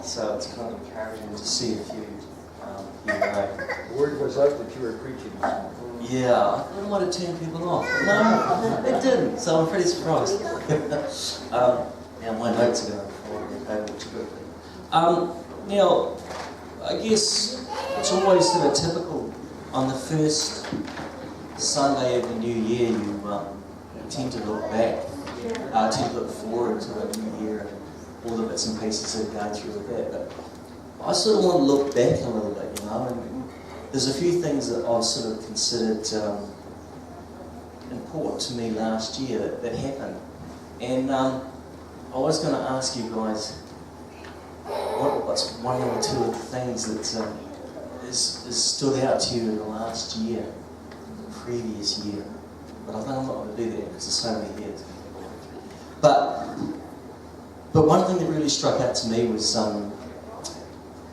So it's kind of encouraging to see a few here today. The word was out that you were preaching. Yeah, I thought it might have turned people off. No, it didn't, so I'm pretty surprised. Now my notes are going forward, which is good. Now, I guess it's always sort of typical on the first Sunday of the new year, you tend to look back, tend to look forward to the new year and all the bits and pieces that go through with that. But I sort of want to look back a little bit, you know, and there's a few things that I've sort of considered important to me last year that happened. And I was going to ask you guys, what's one or two of the things that has stood out to you in the last year, the previous year? But I think I'm not going to do that because there's so many years. But one thing that really struck out to me was,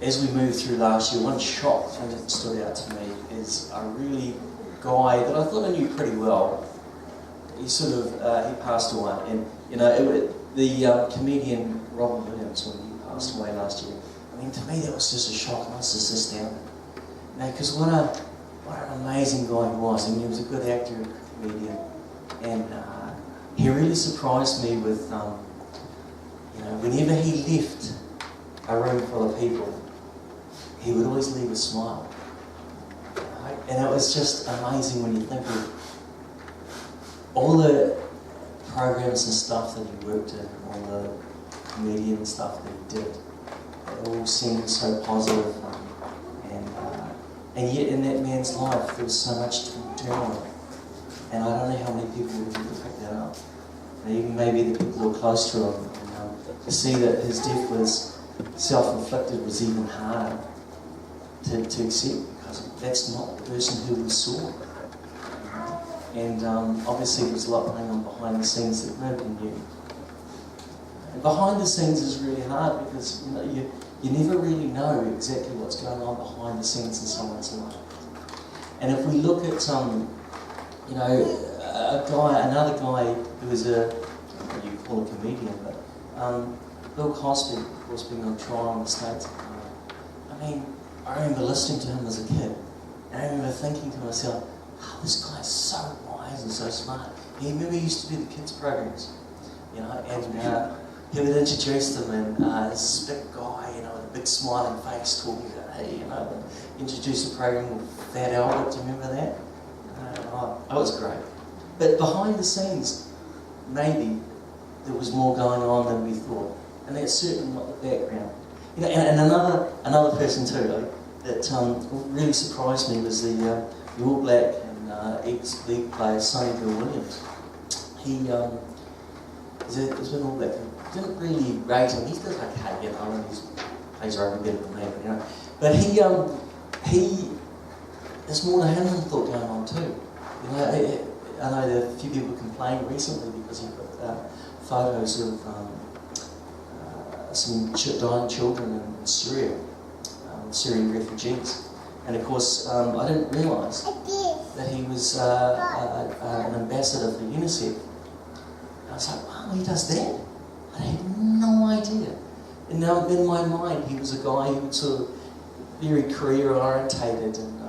as we moved through last year, one shock thing that stood out to me is a really guy that I thought I knew pretty well. He sort of, he passed away, and you know, the comedian Robin Williams, when he passed away last year, I mean, to me that was just a shock. I was just astounded. You know, because what an amazing guy he was. I mean, he was a good actor and comedian, and he really surprised me with, you know, whenever he left a room full of people, he would always leave a smile. Right? And it was just amazing when you think of all the programs and stuff that he worked in, all the comedian stuff that he did. It all seemed so positive, and yet in that man's life there was so much turmoil. And I don't know how many people would ever pick that up. And even maybe the people who were close to him. And, to see that his death was self-inflicted was even harder to accept, because that's not the person who we saw. And obviously there was a lot going on behind the scenes that nobody knew. And behind the scenes is really hard because you know you never really know exactly what's going on behind the scenes in someone's life. And if we look at you know, another guy who was what you call a comedian, but Bill Cosby, of course, being on trial in the States. I mean, I remember listening to him as a kid, and I remember thinking to myself, oh, this guy's so wise and so smart. He remember he used to do the kids' programs, you know, and he would introduce them, and this big guy, you know, with a big smiling face, talking about, hey, you know, introduce the program with Fat Albert. Do you remember that? That was great. But behind the scenes, maybe there was more going on than we thought, and that's certainly not the background. You know, and another person too that really surprised me was the All Black and ex-league player Sonny Bill Williams. He was an All Black. Didn't really rate him. He's just okay, you know, and he plays rugby better than that, you know. But there's more to him than thought going on too. You know, I know that a few people complained recently because he put photos of some dying children in Syria, Syrian refugees. And of course, I didn't realise that he was an ambassador for UNICEF. And I was like, wow, he does that? I had no idea. And now in my mind, he was a guy who was sort of very career orientated and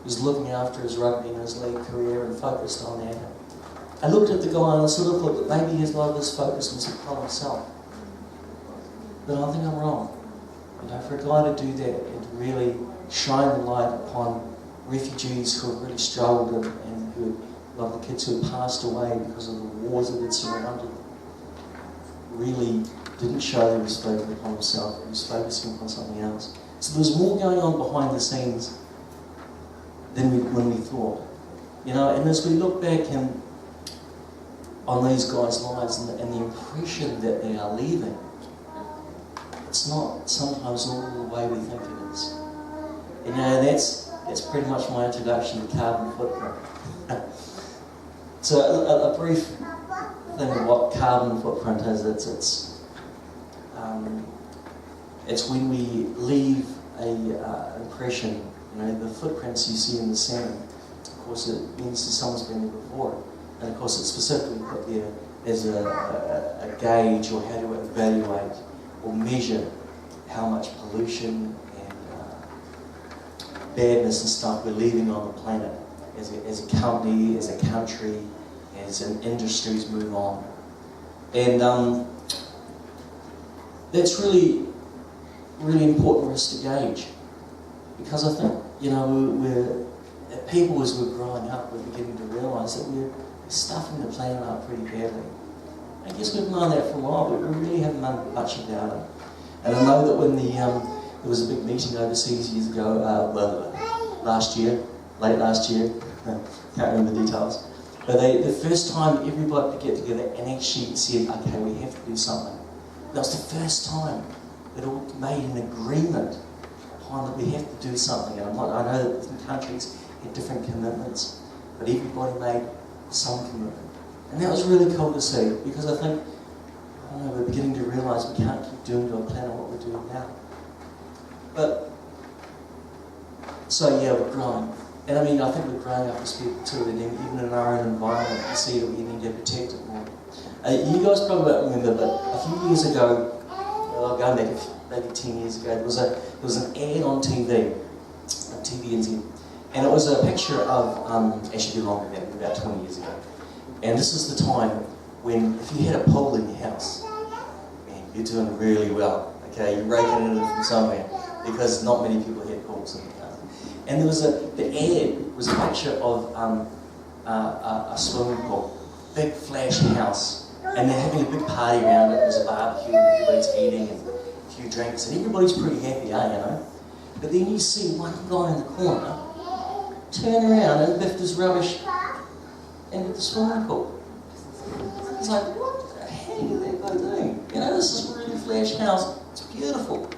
was looking after his rugby and his league career and focused on that. I looked at the guy and I sort of thought that maybe his lot of his focus was upon himself. But I think I'm wrong. You know, for a guy to do that and to really shine the light upon refugees who have really struggled and who, a lot of the kids who had passed away because of the wars that had surrounded them, really didn't show he was focusing upon himself, he was focusing upon something else. So there was more going on behind the scenes than when we thought. You know, and as we look back on these guys' lives and the impression that they are leaving, it's not sometimes all the way we think it is. And, you know, that's pretty much my introduction to carbon footprint. So a brief thing of what carbon footprint is. It's when we leave a impression. You know, the footprints you see in the sand, of course it means that someone's been there before. And of course it's specifically put there as a gauge or how to evaluate or measure how much pollution and badness and stuff we're leaving on the planet as a company, as a country, as industries move on. And that's really, really important for us to gauge. Because I think, people as we're growing up, we're beginning to realise that we're stuffing the planet up pretty badly. I guess we've known that for a while, but we really haven't known much about it. And I know that when there was a big meeting overseas years ago, late last year, can't remember the details, but the first time everybody could get together and actually said, okay, we have to do something. That was the first time that all made an agreement upon that we have to do something. And I know that different countries had different commitments, but everybody made some commitment. And that was really cool to see, because I think, we're beginning to realise we can't keep doing to our planet what we're doing now. But, so yeah, we're growing. And I mean, I think we're growing up as people too, and even in our own environment, we see that we need to protect it more. You guys probably won't remember, but a few years ago, going back maybe 10 years ago, there was an ad on TV, on TVNZ, and it was a picture of, actually longer than that, about 20 years ago. And this is the time when, if you had a pool in your house, man, you're doing really well, okay? You're raking it in from somewhere, because not many people had pools in their house. And there was the ad was a picture of a swimming pool, big flashy house, and they're having a big party around it. There's a barbecue, and everybody's eating, and a few drinks, and everybody's pretty happy, But then you see one guy in the corner turn around and lift his rubbish into the swimming pool. It's like, what the heck is that guy doing? This is a really flash house. It's beautiful.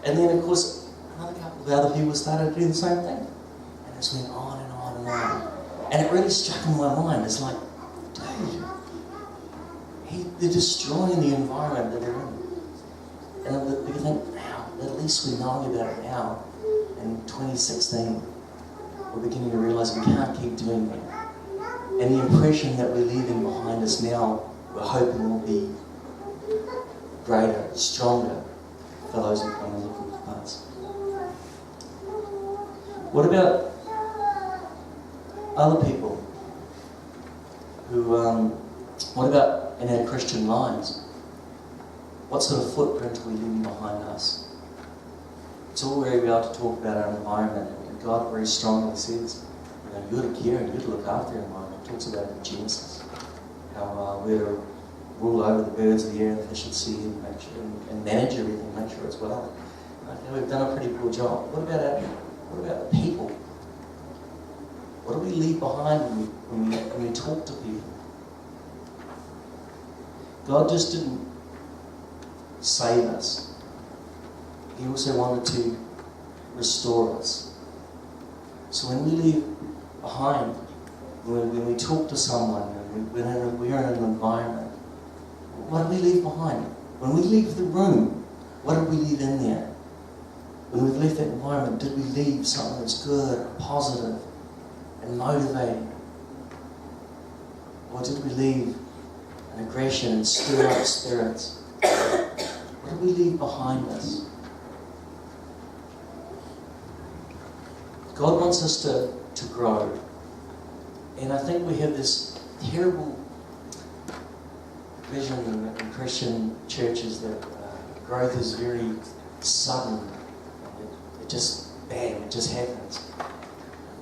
And then, of course, another couple of other people started to do the same thing. And this went on and on and on. And it really struck in my mind. It's like, dude, they're destroying the environment that they're in. And you think, wow, at least we know about it now. In 2016, we're beginning to realise we can't keep doing that. And the impression that we're leaving behind us now, we're hoping will be greater, stronger for those who come and look at us. What about other people who, what about in our Christian lives? What sort of footprint are we leaving behind us? It's all very well to talk about our environment, and God very strongly says, you're to care and you're to look after your environment. He talks about it in Genesis, how we're to rule over the birds of the air and the fish of the sea, and make sure and manage everything, make sure it's well. Okay, we've done a pretty poor job. What about the people? What do we leave behind when we talk to people? God just didn't save us. He also wanted to restore us. So when we leave behind, when we talk to someone, and we're in an environment, what do we leave behind? When we leave the room, what did we leave in there? When we've left that environment, did we leave something that's good, and positive, and motivating? Or did we leave an aggression and stir up spirits? What did we leave behind us? God wants us to grow. And I think we have this terrible vision in Christian churches that growth is very sudden. It just, bam, it just happens.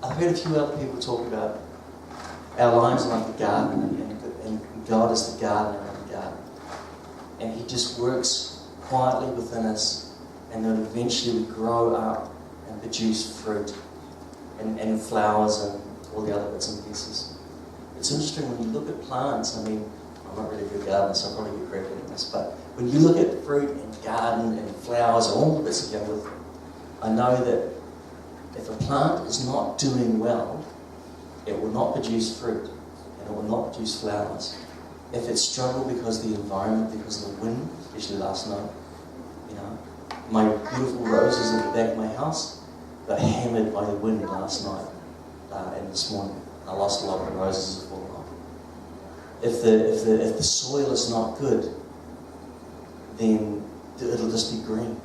I've heard a few other people talk about our lives like a garden, and God is the gardener of the garden. And He just works quietly within us, and then eventually we grow up and produce fruit and flowers and all the other bits and pieces. It's interesting when you look at plants. I mean, I'm not really a good gardener, so I'll probably get corrected in this, but when you look at fruit and garden and flowers and all the bits that go with it, I know that if a plant is not doing well, it will not produce fruit and it will not produce flowers. If it struggled because of the environment, because of the wind, especially last night, my beautiful roses at the back of my house got hammered by the wind last night and this morning. I lost a lot of the roses as well. If the soil is not good, then it'll just be green.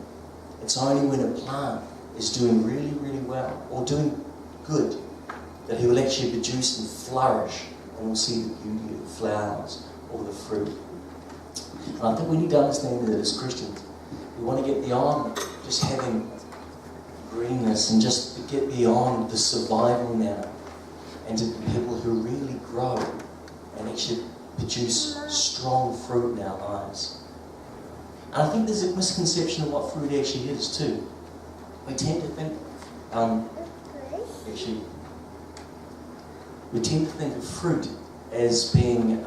It's only when a plant is doing really, really well, or doing good, that he will actually produce and flourish, and we'll see the beauty of the flowers or the fruit. And I think we need to understand that as Christians, we want to get beyond just having greenness and just to get beyond the survival now and to be people who really grow and actually produce strong fruit in our lives. And I think there's a misconception of what fruit actually is too. We tend to think, of fruit as being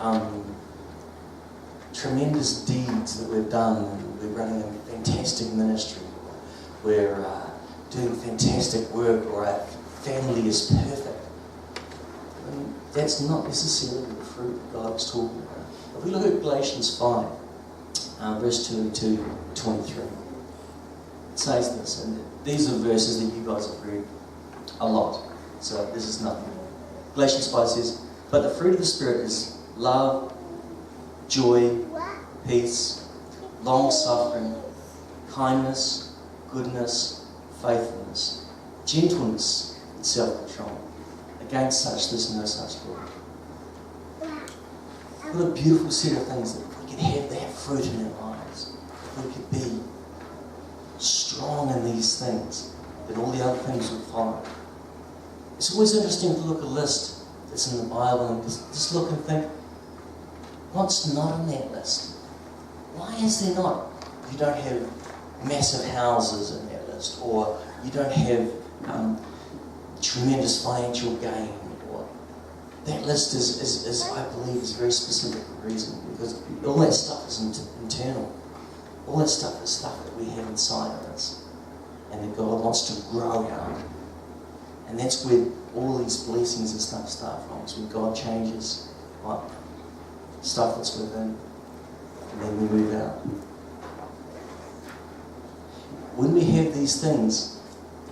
tremendous deeds that we've done. We're running a fantastic ministry. We're doing fantastic work, or our family is perfect. And that's not necessarily the fruit that God is talking about. If we look at Galatians 5, verse 22 to 23, it says this, and these are verses that you guys have read a lot, so this is nothing new. Galatians 5 says, "But the fruit of the Spirit is love, joy, peace, long-suffering, kindness, goodness, faithfulness, gentleness, and self-control. Against such there's no such law." What a beautiful set of things that we could have that fruit in our lives. If we could be strong in these things, then all the other things will follow. It's always interesting to look at a list that's in the Bible and just look and think, what's not on that list? Why is there not? You don't have massive houses in that list, or you don't have tremendous financial gain, or that list is I believe, is very specific reason, because all that stuff is internal. All that stuff is stuff that we have inside of us, and that God wants to grow out. And that's where all these blessings and stuff start from. It's when God changes what stuff that's within, and then we move out. When we have these things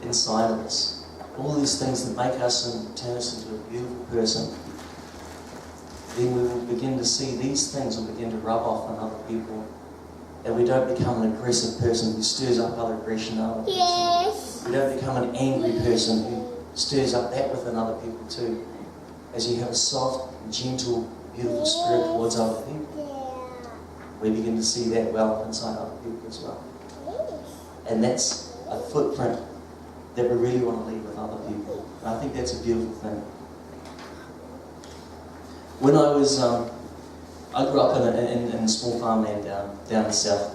inside of us, all these things that make us and turn us into a beautiful person, then we will begin to see these things will begin to rub off on other people, and we don't become an aggressive person who stirs up other aggression in other people. Yes. We don't become an angry person who stirs up that within other people too. As you have a soft, gentle, beautiful spirit towards other people, we begin to see that well inside other people as well. And that's a footprint that we really want to leave with other people. And I think that's a beautiful thing. When I was, I grew up in a small farmland down south.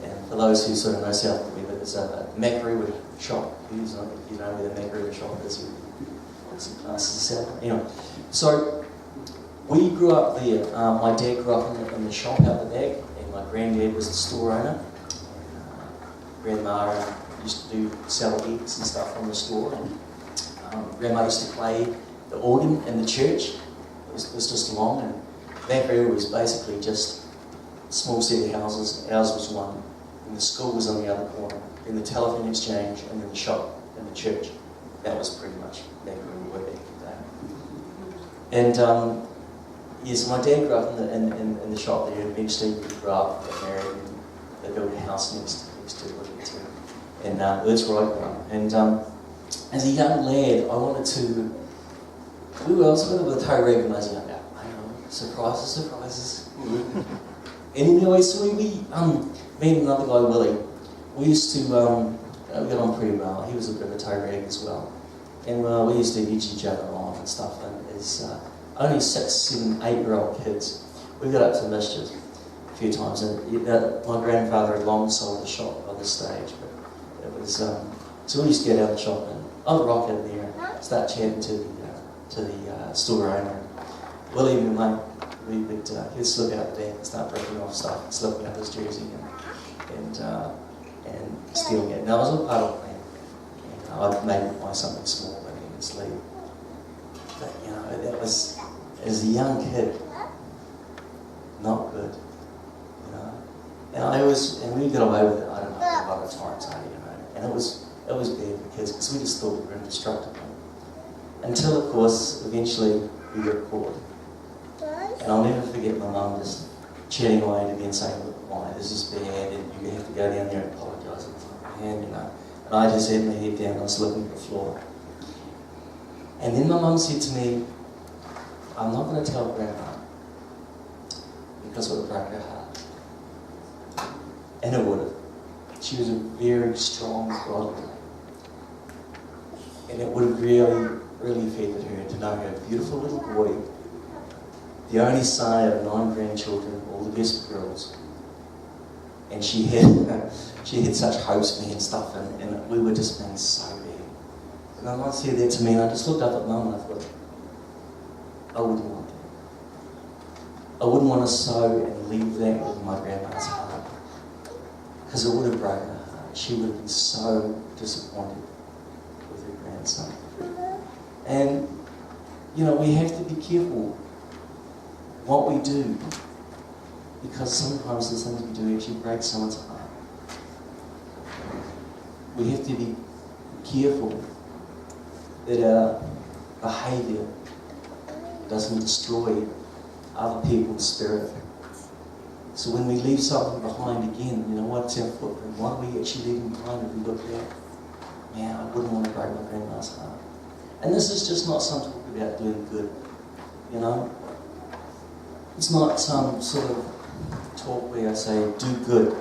And for those who sort of know South, there's a Macquarie shop. You know where the Macquarie shop is. It's South. Anyway, so we grew up there. My dad grew up in the shop out the back, and my granddad was the store owner. Grandma used to sell eggs and stuff from the store, and Grandma used to play the organ in the church. It was just along, and that area was basically just a small set of houses. Ours was one, and the school was on the other corner, then the telephone exchange, and then the shop and the church. That was pretty much that where we were back in the day. And yes, my dad grew up in the shop there, and eventually we grew up, got married, and they built a house next to it too. And that's where I grew up. And as a young lad, I wanted to. I was a bit of a toe rag when I was younger. I know, surprises. Anyway, so me and another guy, Willie, we used to we got on pretty well. He was a bit of a toe rag as well, and we used to edge each other on and stuff. And as only 6, 7, 8-year-old kids, we got up to mischief a few times. And my grandfather had long sold the shop by this stage, but it was so we used to get out of the shop and I'd rock in there and start chatting to the store owner. Willie and mate, he'd slip out the back and start breaking off stuff and slipping up his jersey and stealing it. Now, I was all part of the plan. I'd maybe buy something small and he would sleep. But, that was, as a young kid, not good. And we got away with it, I don't know, a lot of times, and it was bad for kids because we just thought we were indestructible. Until, of course, eventually we got caught. And I'll never forget my mum just chatting away to me and saying, "Look, why, this is bad, and you have to go down there and apologise." And hand, you know. And I just had my head down, I was looking at the floor. And then my mum said to me, I'm not going to tell Grandma because it would break her heart. And it would have. She was a very strong, godly lady. And it would have really, really affected her to know her beautiful little boy, the only son of 9 grandchildren, all the best girls. And she had such hopes for me and stuff, and we were just being so bad. And my mum said that to me, and I just looked up at Mum and I thought, I wouldn't want that. I wouldn't want to sow and leave that with my grandma's heart, because it would have broken her heart. She would have been so disappointed with her grandson. And, you know, we have to be careful what we do, because sometimes the things we do actually break someone's heart. We have to be careful that our behaviour doesn't destroy other people's spirit. So when we leave something behind again, you know, what's our footprint? What are we actually leaving behind if we look back? Man, I wouldn't want to break my grandma's heart. And this is just not some talk about doing good, you know. It's not some sort of talk where I say, do good,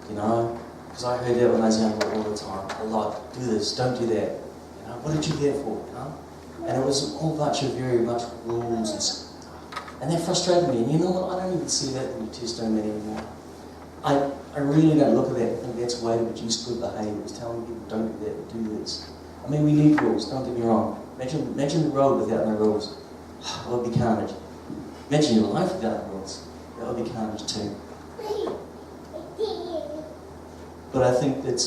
you know. Because I heard that when I was younger all the time. A lot. Do this, don't do that. You know, what did you get for, you know? And it was a whole bunch of very much rules and stuff. And that frustrated me. And you know what? I don't even see that in the New Testament anymore. I really don't look at that and think that's a way to reduce good behaviour. It's telling people don't do that, do this. I mean, we need rules, don't get me wrong. Imagine the road without no rules. That would be carnage. Imagine your life without rules. That would be carnage too. But I think that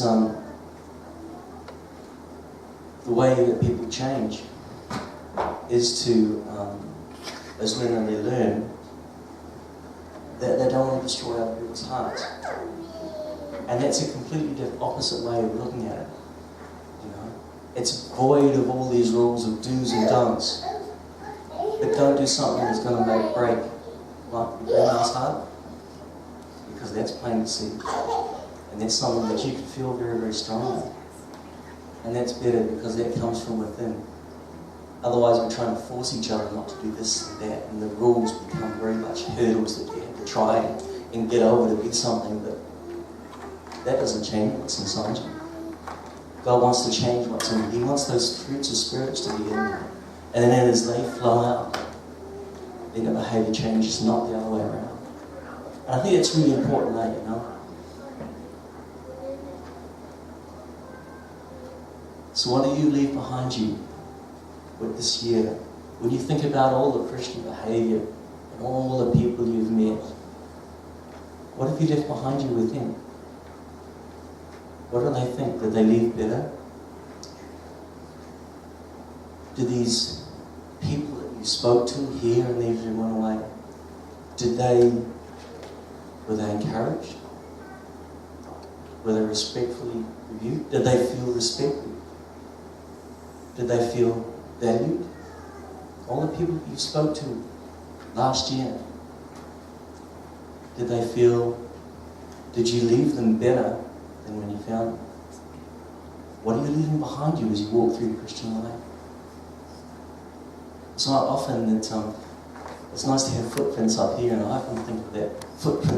the way that people change is when they learn that they don't want to destroy other people's hearts. And that's a completely opposite way of looking at it. You know, it's void of all these rules of do's and don'ts. But don't do something that's going to break like your grandma's heart, because that's plain to see. And that's something that you can feel very, very strongly. And that's better because that comes from within. Otherwise, we're trying to force each other not to do this and that, and the rules become very much hurdles that you have to try and get over to be something, but that doesn't change what's inside you. God wants to change what's in you. He wants those fruits of spirits to be in you. And then as they flow out, then the behaviour changes, not the other way around. And I think it's really important, you know. So what do you leave behind you with this year? When you think about all the Christian behaviour and all the people you've met, what have you left behind you with them? What do they think? Did they leave better? Do these people that you spoke to here and leave and went away, were they encouraged? Were they respectfully reviewed? Did they feel respected? Did they feel valued? All the people you spoke to last year, did you leave them better than when you found them? What are you leaving behind you as you walk through the Christian life? It's not often that it's nice to have footprints up here, and I often think of that footprints